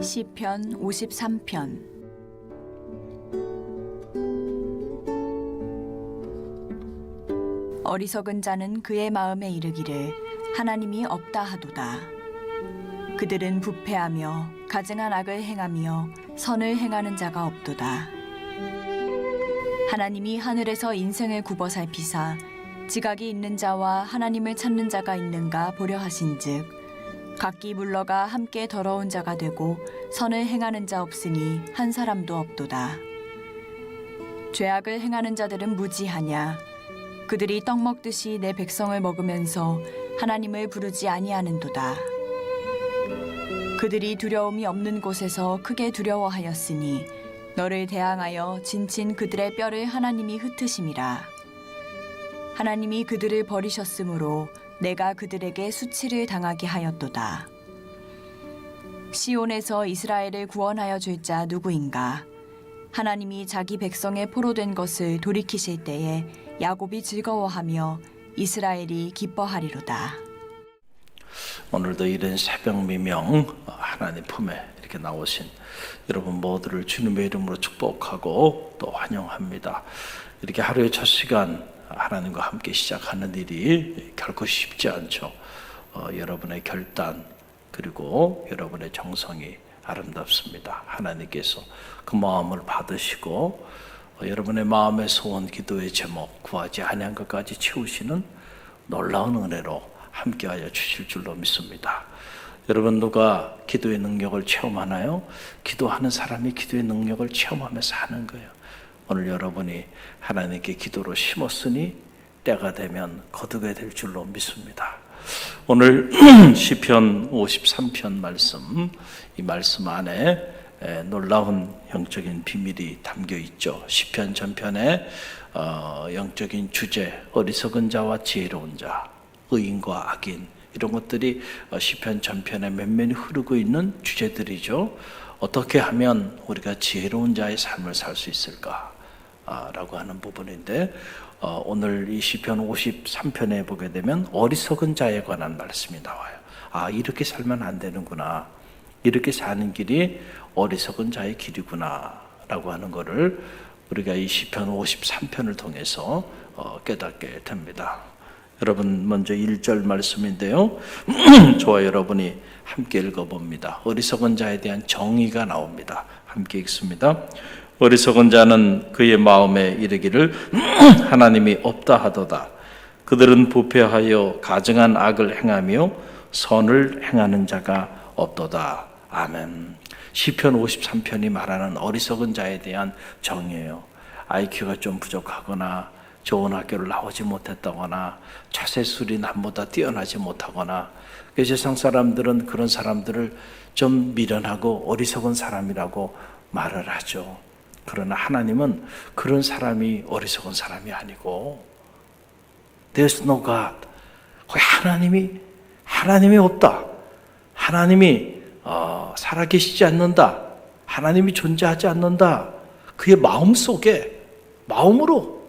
시편 53편. 어리석은 자는 그의 마음에 이르기를 하나님이 없다 하도다. 그들은 부패하며 가증한 악을 행하며 선을 행하는 자가 없도다. 하나님이 하늘에서 인생을 굽어 살피사 지각이 있는 자와 하나님을 찾는 자가 있는가 보려 하신즉 각기 물러가 함께 더러운 자가 되고 선을 행하는 자 없으니 한 사람도 없도다. 죄악을 행하는 자들은 무지하냐? 그들이 떡 먹듯이 내 백성을 먹으면서 하나님을 부르지 아니하는도다. 그들이 두려움이 없는 곳에서 크게 두려워하였으니 너를 대항하여 진친 그들의 뼈를 하나님이 흩으심이라. 하나님이 그들을 버리셨으므로 내가 그들에게 수치를 당하게 하였도다. 시온에서 이스라엘을 구원하여 줄 자 누구인가? 하나님이 자기 백성의 포로된 것을 돌이키실 때에 야곱이 즐거워하며 이스라엘이 기뻐하리로다. 오늘도 이른 새벽 미명 하나님 품에 이렇게 나오신 여러분 모두를 주님의 이름으로 축복하고 또 환영합니다. 이렇게 하루의 첫 시간 하나님과 함께 시작하는 일이 결코 쉽지 않죠. 여러분의 결단 그리고 여러분의 정성이 아름답습니다. 하나님께서 그 마음을 받으시고 여러분의 마음의 소원, 기도의 제목 구하지 아니한 것까지 채우시는 놀라운 은혜로 함께하여 주실 줄로 믿습니다. 여러분 누가 기도의 능력을 체험하나요? 기도하는 사람이 기도의 능력을 체험하며 사는 거예요. 오늘 여러분이 하나님께 기도로 심었으니 때가 되면 거두게 될 줄로 믿습니다. 오늘 시편 53편 말씀, 이 말씀 안에 놀라운 영적인 비밀이 담겨 있죠. 시편 전편에 영적인 주제, 어리석은 자와 지혜로운 자, 의인과 악인, 이런 것들이 시편 전편에 면면이 흐르고 있는 주제들이죠. 어떻게 하면 우리가 지혜로운 자의 삶을 살 수 있을까? 라고 하는 부분인데 오늘 이 시편 53편에 보게 되면 어리석은 자에 관한 말씀이 나와요. 이렇게 살면 안 되는구나. 이렇게 사는 길이 어리석은 자의 길이구나 라고 하는 것을 우리가 이 시편 53편을 통해서 깨닫게 됩니다. 여러분 먼저 1절 말씀인데요. 저와 여러분이 함께 읽어봅니다. 어리석은 자에 대한 정의가 나옵니다. 함께 읽습니다. 어리석은 자는 그의 마음에 이르기를 하나님이 없다 하도다. 그들은 부패하여 가증한 악을 행하며 선을 행하는 자가 없도다. 아멘. 시편 53편이 말하는 어리석은 자에 대한 정의예요. IQ가 좀 부족하거나 좋은 학교를 나오지 못했다거나 자세술이 남보다 뛰어나지 못하거나 세상 사람들은 그런 사람들을 좀 미련하고 어리석은 사람이라고 말을 하죠. 그러나 하나님은 그런 사람이 어리석은 사람이 아니고 There's no God. 하나님이 없다. 하나님이 살아계시지 않는다. 하나님이 존재하지 않는다. 그의 마음속에 마음으로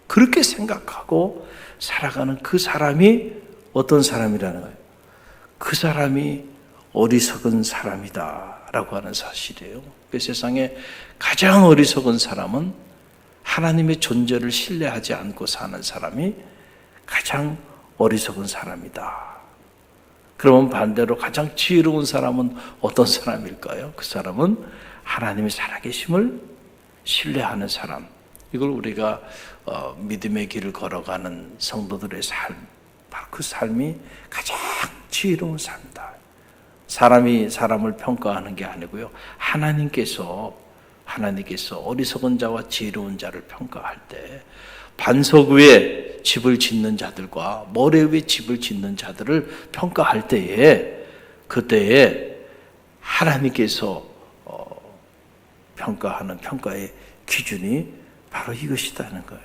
그렇게 생각하고 살아가는 그 사람이 어떤 사람이라는 거예요. 그 사람이 어리석은 사람이다 라고 하는 사실이에요. 그 세상에 가장 어리석은 사람은 하나님의 존재를 신뢰하지 않고 사는 사람이 가장 어리석은 사람이다. 그러면 반대로 가장 지혜로운 사람은 어떤 사람일까요? 그 사람은 하나님의 살아계심을 신뢰하는 사람. 이걸 우리가 믿음의 길을 걸어가는 성도들의 삶, 바로 그 삶이 가장 지혜로운 삶이다. 사람이 사람을 평가하는 게 아니고요. 하나님께서 어리석은 자와 지혜로운 자를 평가할 때 반석 위에 집을 짓는 자들과 모래 위에 집을 짓는 자들을 평가할 때에 그때에 하나님께서 평가하는 평가의 기준이 바로 이것이라는 거예요.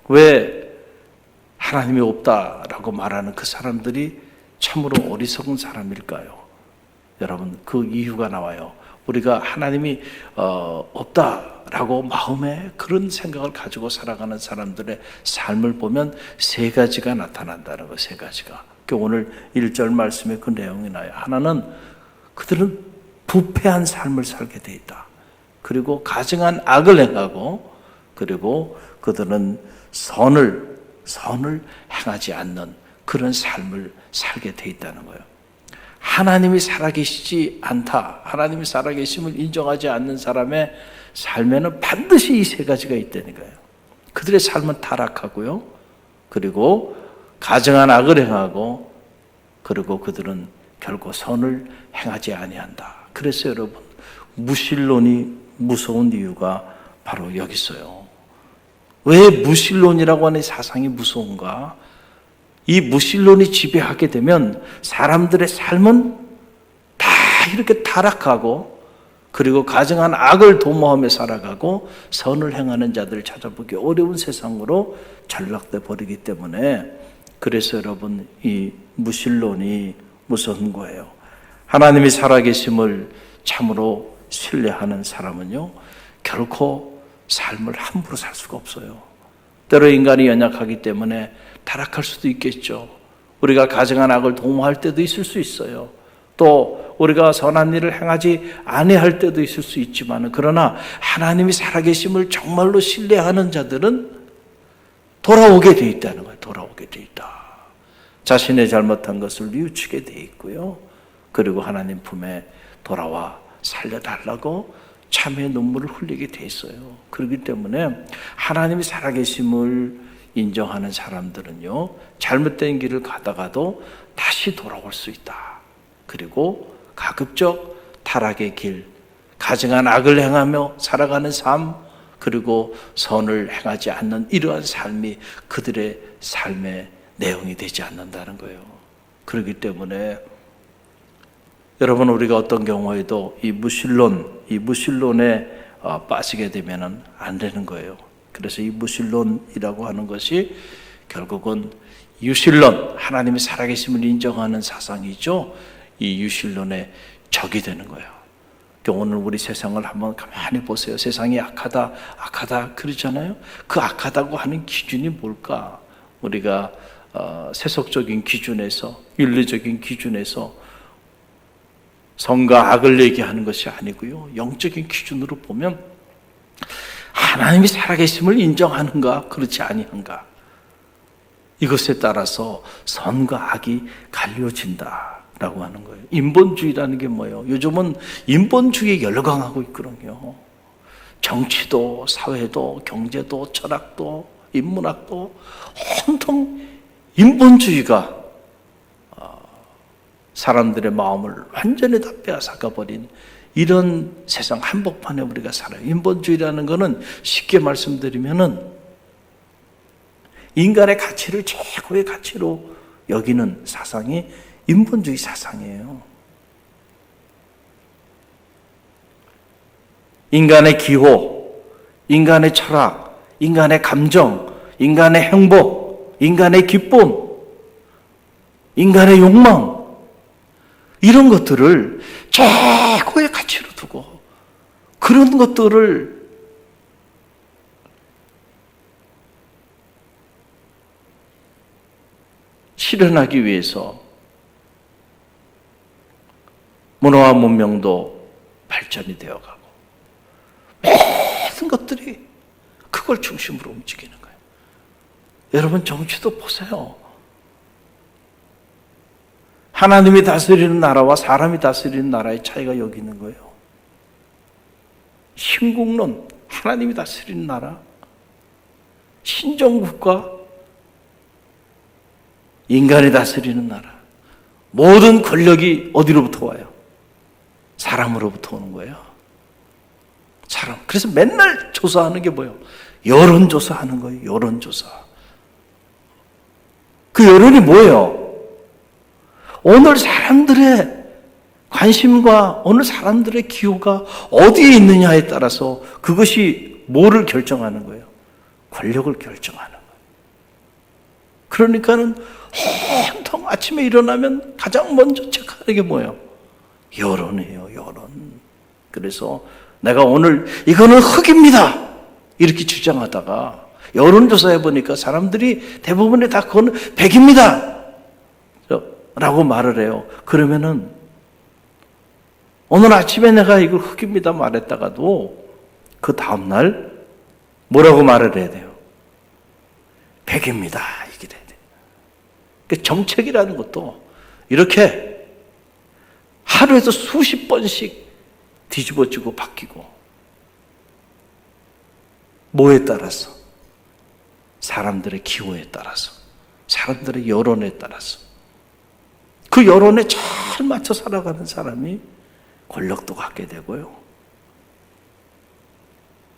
왜 하나님이 없다라고 말하는 그 사람들이 참으로 어리석은 사람일까요? 여러분 그 이유가 나와요. 우리가 하나님이 없다라고 마음에 그런 생각을 가지고 살아가는 사람들의 삶을 보면 세 가지가 나타난다는 거예요. 세 가지가. 오늘 1절 말씀에 그 내용이 나요. 하나는 그들은 부패한 삶을 살게 돼 있다. 그리고 가증한 악을 행하고, 그리고 그들은 선을 행하지 않는 그런 삶을 살게 돼 있다는 거예요. 하나님이 살아계시지 않다, 하나님이 살아계심을 인정하지 않는 사람의 삶에는 반드시 이 세 가지가 있다는 거예요. 그들의 삶은 타락하고요, 그리고 가증한 악을 행하고, 그리고 그들은 결코 선을 행하지 아니한다. 그래서 여러분, 무신론이 무서운 이유가 바로 여기 있어요. 왜 무신론이라고 하는 사상이 무서운가? 이 무신론이 지배하게 되면 사람들의 삶은 다 이렇게 타락하고, 그리고 가증한 악을 도모하며 살아가고 선을 행하는 자들을 찾아보기 어려운 세상으로 전락돼 버리기 때문에, 그래서 여러분, 이 무신론이 무서운 거예요. 하나님이 살아계심을 참으로 신뢰하는 사람은요, 결코 삶을 함부로 살 수가 없어요. 때로 인간이 연약하기 때문에 타락할 수도 있겠죠. 우리가 가증한 악을 도모할 때도 있을 수 있어요. 또 우리가 선한 일을 행하지 아니할 때도 있을 수 있지만, 그러나 하나님이 살아계심을 정말로 신뢰하는 자들은 돌아오게 돼 있다는 거예요. 돌아오게 돼 있다. 자신의 잘못한 것을 뉘우치게 돼 있고요, 그리고 하나님 품에 돌아와 살려달라고 참회의 눈물을 흘리게 돼 있어요. 그렇기 때문에 하나님이 살아계심을 인정하는 사람들은요, 잘못된 길을 가다가도 다시 돌아올 수 있다. 그리고 가급적 타락의 길, 가증한 악을 행하며 살아가는 삶, 그리고 선을 행하지 않는 이러한 삶이 그들의 삶의 내용이 되지 않는다는 거예요. 그렇기 때문에 여러분, 우리가 어떤 경우에도 이 무신론에 빠지게 되면은 안 되는 거예요. 그래서 이 무신론이라고 하는 것이 결국은 유신론, 하나님이 살아계심을 인정하는 사상이죠. 이 유신론의 적이 되는 거예요. 오늘 우리 세상을 한번 가만히 보세요. 세상이 악하다 그러잖아요. 그 악하다고 하는 기준이 뭘까? 우리가 세속적인 기준에서, 윤리적인 기준에서 선과 악을 얘기하는 것이 아니고요, 영적인 기준으로 보면 하나님이 살아계심을 인정하는가, 그렇지 아니한가, 이것에 따라서 선과 악이 갈려진다라고 하는 거예요. 인본주의라는 게 뭐예요? 요즘은 인본주의에 열광하고 있거든요. 정치도, 사회도, 경제도, 철학도, 인문학도 온통 인본주의가 사람들의 마음을 완전히 다 빼앗아가버린 이런 세상 한복판에 우리가 살아요. 인본주의라는 것은 쉽게 말씀드리면은 인간의 가치를 최고의 가치로 여기는 사상이 인본주의 사상이에요. 인간의 기호, 인간의 철학, 인간의 감정, 인간의 행복, 인간의 기쁨, 인간의 욕망, 이런 것들을 최고의 가치로 두고 그런 것들을 실현하기 위해서 문화와 문명도 발전이 되어가고 모든 것들이 그걸 중심으로 움직이는 거예요. 여러분, 정치도 보세요. 하나님이 다스리는 나라와 사람이 다스리는 나라의 차이가 여기 있는 거예요. 신국론, 하나님이 다스리는 나라, 신정국가, 인간이 다스리는 나라. 모든 권력이 어디로부터 와요? 사람으로부터 오는 거예요. 사람. 그래서 맨날 조사하는 게 뭐예요? 여론조사하는 거예요. 여론조사. 그 여론이 뭐예요? 오늘 사람들의 관심과 오늘 사람들의 기호가 어디에 있느냐에 따라서 그것이 뭐를 결정하는 거예요? 권력을 결정하는 거예요. 그러니까는 온통 아침에 일어나면 가장 먼저 체크하는 게 뭐예요? 여론이에요, 여론. 그래서 내가 오늘 이거는 흑입니다 이렇게 주장하다가 여론조사해 보니까 사람들이 대부분이 다 그거는 백입니다, 라고 말을 해요. 그러면은 오늘 아침에 내가 이거 흙입니다 말했다가도 그 다음날 뭐라고 말을 해야 돼요? 백입니다. 이게 돼야 돼요. 그러니까 정책이라는 것도 이렇게 하루에도 수십 번씩 뒤집어지고 바뀌고 뭐에 따라서? 사람들의 기호에 따라서, 사람들의 여론에 따라서 그 여론에 잘 맞춰 살아가는 사람이 권력도 갖게 되고요.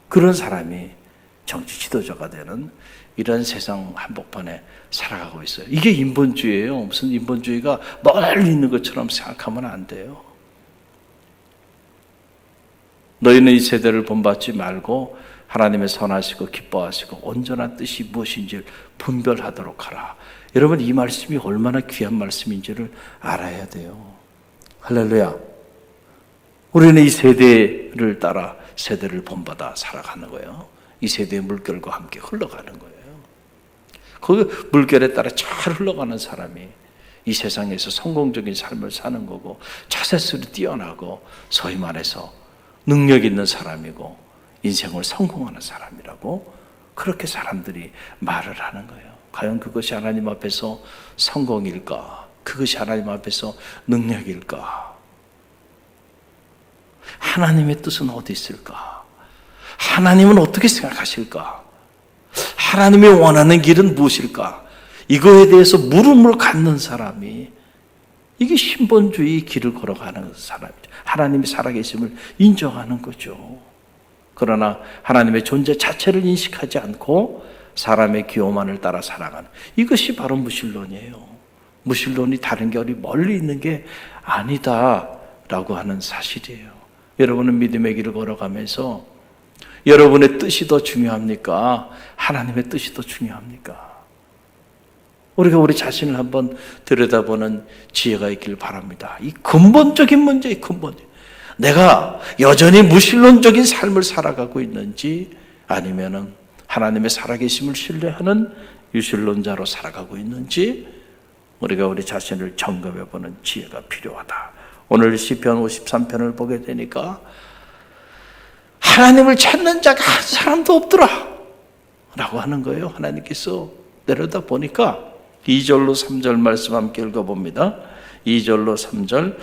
그런 사람이 정치 지도자가 되는 이런 세상 한복판에 살아가고 있어요. 이게 인본주의예요. 무슨 인본주의가 멀리 있는 것처럼 생각하면 안 돼요. 너희는 이 세대를 본받지 말고 하나님의 선하시고 기뻐하시고 온전한 뜻이 무엇인지 분별하도록 하라. 여러분, 이 말씀이 얼마나 귀한 말씀인지를 알아야 돼요. 할렐루야. 우리는 이 세대를 따라 세대를 본받아 살아가는 거예요. 이 세대의 물결과 함께 흘러가는 거예요. 그 물결에 따라 잘 흘러가는 사람이 이 세상에서 성공적인 삶을 사는 거고 자세술이 뛰어나고 소위 말해서 능력 있는 사람이고 인생을 성공하는 사람이라고 그렇게 사람들이 말을 하는 거예요. 과연 그것이 하나님 앞에서 성공일까? 그것이 하나님 앞에서 능력일까? 하나님의 뜻은 어디 있을까? 하나님은 어떻게 생각하실까? 하나님이 원하는 길은 무엇일까? 이거에 대해서 물음을 갖는 사람이 이게 신본주의 길을 걸어가는 사람이죠. 하나님이 살아계심을 인정하는 거죠. 그러나 하나님의 존재 자체를 인식하지 않고 사람의 기호만을 따라 살아가는 이것이 바로 무신론이에요. 무신론이 다른 결이 멀리 있는 게 아니다라고 하는 사실이에요. 여러분은 믿음의 길을 걸어가면서 여러분의 뜻이 더 중요합니까? 하나님의 뜻이 더 중요합니까? 우리가 우리 자신을 한번 들여다보는 지혜가 있길 바랍니다. 이 근본적인 문제의 근본이에요. 내가 여전히 무신론적인 삶을 살아가고 있는지 아니면은 하나님의 살아계심을 신뢰하는 유신론자로 살아가고 있는지 우리가 우리 자신을 점검해보는 지혜가 필요하다. 오늘 시편 53편을 보게 되니까 하나님을 찾는 자가 한 사람도 없더라 라고 하는 거예요. 하나님께서 내려다 보니까 2절로 3절 말씀 함께 읽어봅니다. 2절로 3절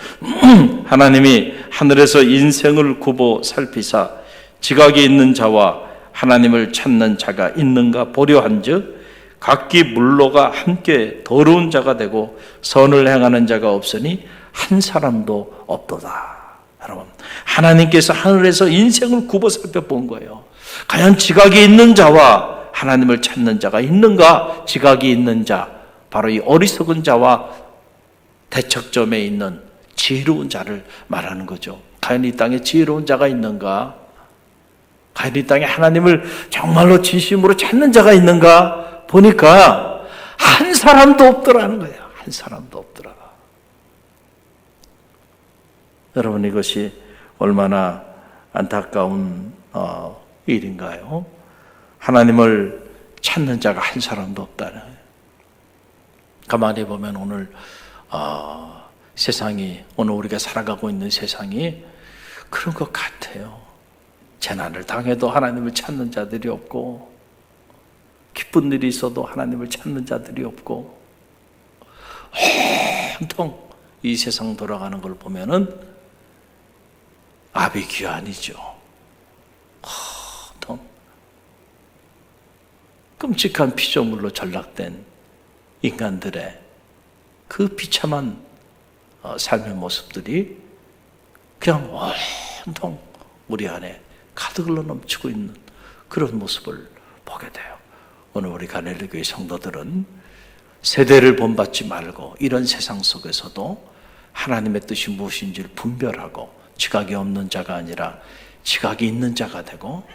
하나님이 하늘에서 인생을 굽어 살피사 지각이 있는 자와 하나님을 찾는 자가 있는가 보려 한즉 각기 물로가 함께 더러운 자가 되고 선을 행하는 자가 없으니 한 사람도 없도다. 여러분, 하나님께서 하늘에서 인생을 굽어 살펴본 거예요. 과연 지각이 있는 자와 하나님을 찾는 자가 있는가? 지각이 있는 자, 바로 이 어리석은 자와 대척점에 있는 지혜로운 자를 말하는 거죠. 과연 이 땅에 지혜로운 자가 있는가? 과연 이 땅에 하나님을 정말로 진심으로 찾는 자가 있는가? 보니까 한 사람도 없더라는 거예요. 한 사람도 없더라. 여러분, 이것이 얼마나 안타까운 일인가요? 하나님을 찾는 자가 한 사람도 없다는 거예요. 가만히 보면 오늘 세상이, 오늘 우리가 살아가고 있는 세상이 그런 것 같아요. 재난을 당해도 하나님을 찾는 자들이 없고, 기쁜 일이 있어도 하나님을 찾는 자들이 없고, 온통 이 세상 돌아가는 걸 보면은 아비규환이죠. 온통 끔찍한 피조물로 전락된 인간들의 그 비참한 삶의 모습들이 그냥 온통 우리 안에 가득 흘러 넘치고 있는 그런 모습을 보게 돼요. 오늘 우리 갈릴리교회 성도들은 세대를 본받지 말고 이런 세상 속에서도 하나님의 뜻이 무엇인지를 분별하고 지각이 없는 자가 아니라 지각이 있는 자가 되고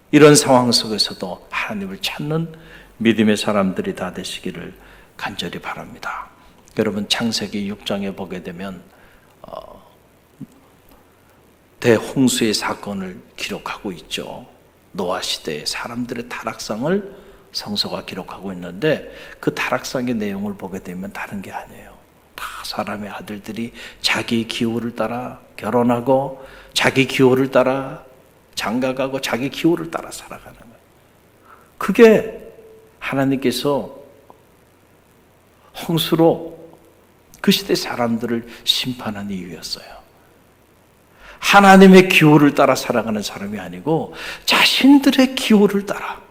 이런 상황 속에서도 하나님을 찾는 믿음의 사람들이 다 되시기를 간절히 바랍니다. 여러분, 창세기 6장에 보게 되면 대홍수의 사건을 기록하고 있죠. 노아 시대의 사람들의 타락상을 성서가 기록하고 있는데 그 타락상의 내용을 보게 되면 다른 게 아니에요. 다 사람의 아들들이 자기 기호를 따라 결혼하고 자기 기호를 따라 장가가고 자기 기호를 따라 살아가는 거예요. 그게 하나님께서 홍수로 그 시대 사람들을 심판한 이유였어요. 하나님의 기호를 따라 살아가는 사람이 아니고 자신들의 기호를 따라,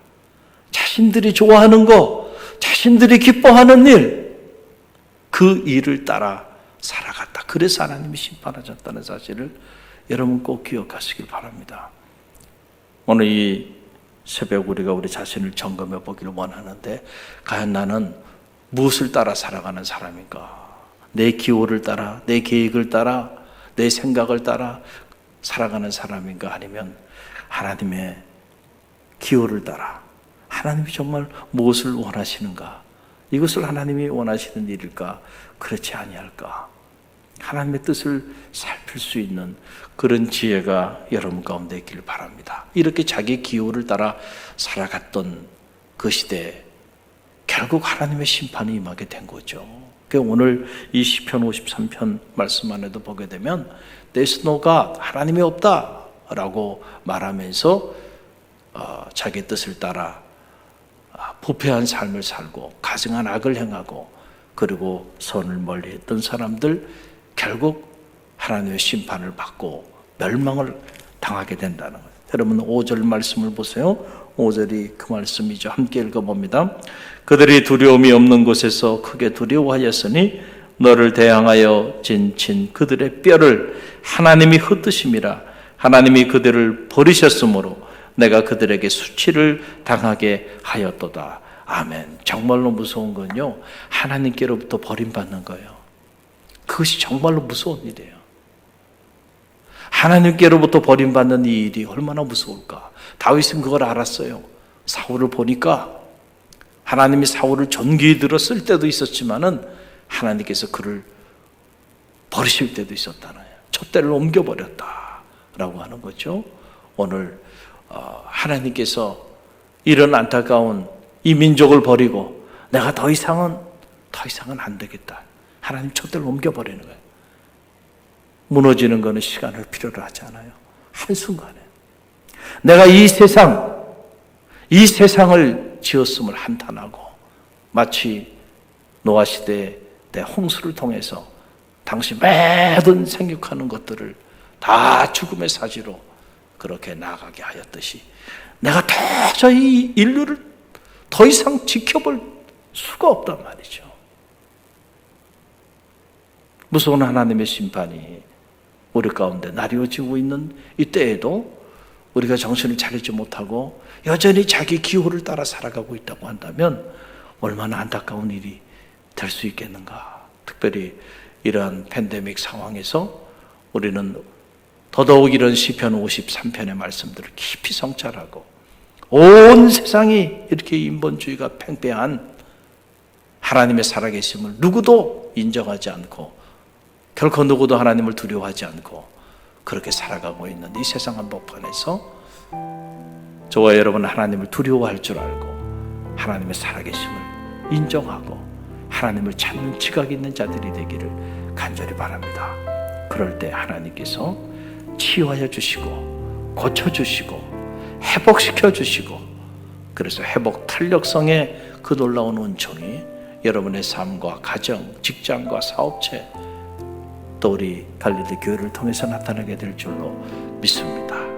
자신들이 좋아하는 거, 자신들이 기뻐하는 일, 그 일을 따라 살아갔다. 그래서 하나님이 심판하셨다는 사실을 여러분 꼭 기억하시길 바랍니다. 오늘 이 새벽 우리가 우리 자신을 점검해 보기를 원하는데, 과연 나는 무엇을 따라 살아가는 사람인가? 내 기호를 따라, 내 계획을 따라, 내 생각을 따라 살아가는 사람인가? 아니면 하나님의 기호를 따라, 하나님이 정말 무엇을 원하시는가? 이것을 하나님이 원하시는 일일까? 그렇지 아니할까? 하나님의 뜻을 살필 수 있는 그런 지혜가 여러분 가운데 있기를 바랍니다. 이렇게 자기 기호를 따라 살아갔던 그 시대에 결국 하나님의 심판이 임하게 된 거죠. 오늘 이 시편 53편 말씀 안에도 보게 되면 There's no God, 하나님이 없다 라고 말하면서 자기 뜻을 따라 부패한 삶을 살고 가증한 악을 행하고 그리고 선을 멀리했던 사람들 결국 하나님의 심판을 받고 멸망을 당하게 된다는 거예요. 여러분 5절 말씀을 보세요. 5절이 그 말씀이죠. 함께 읽어봅니다. 그들이 두려움이 없는 곳에서 크게 두려워하였으니 너를 대항하여 진친 그들의 뼈를 하나님이 흩으심이라. 하나님이 그들을 버리셨으므로 내가 그들에게 수치를 당하게 하였도다. 아멘. 정말로 무서운 건요, 하나님께로부터 버림받는 거예요. 그것이 정말로 무서운 일이에요. 하나님께로부터 버림받는 이 일이 얼마나 무서울까. 다윗은 그걸 알았어요. 사울을 보니까 하나님이 사울을 전기에 들어 쓸 때도 있었지만은 하나님께서 그를 버리실 때도 있었다는 거예요. 촛대를 옮겨버렸다라고 하는 거죠. 오늘 하나님께서 이런 안타까운 이 민족을 버리고 내가 더 이상은 안 되겠다. 하나님 촛대를 옮겨버리는 거예요. 무너지는 것은 시간을 필요로 하지 않아요. 한순간에. 내가 이 세상을 지었음을 한탄하고 마치 노아 시대에 홍수를 통해서 당시 모든 생육하는 것들을 다 죽음의 사지로 그렇게 나가게 하였듯이 내가 도저히 인류를 더 이상 지켜볼 수가 없단 말이죠. 무서운 하나님의 심판이 우리 가운데 나뉘어지고 있는 이때에도 우리가 정신을 차리지 못하고 여전히 자기 기호를 따라 살아가고 있다고 한다면 얼마나 안타까운 일이 될 수 있겠는가. 특별히 이러한 팬데믹 상황에서 우리는 더더욱 이런 시편 53편의 말씀들을 깊이 성찰하고 온 세상이 이렇게 인본주의가 팽배한 하나님의 살아계심을 누구도 인정하지 않고 결코 누구도 하나님을 두려워하지 않고 그렇게 살아가고 있는 이 세상 한복판에서 저와 여러분 하나님을 두려워할 줄 알고 하나님의 살아계심을 인정하고 하나님을 찾는 지각이 있는 자들이 되기를 간절히 바랍니다. 그럴 때 하나님께서 치유하여 주시고 고쳐주시고 회복시켜 주시고 그래서 회복 탄력성의 그 놀라운 은총이 여러분의 삶과 가정, 직장과 사업체 또 우리 갈릴리 교회를 통해서 나타나게 될 줄로 믿습니다.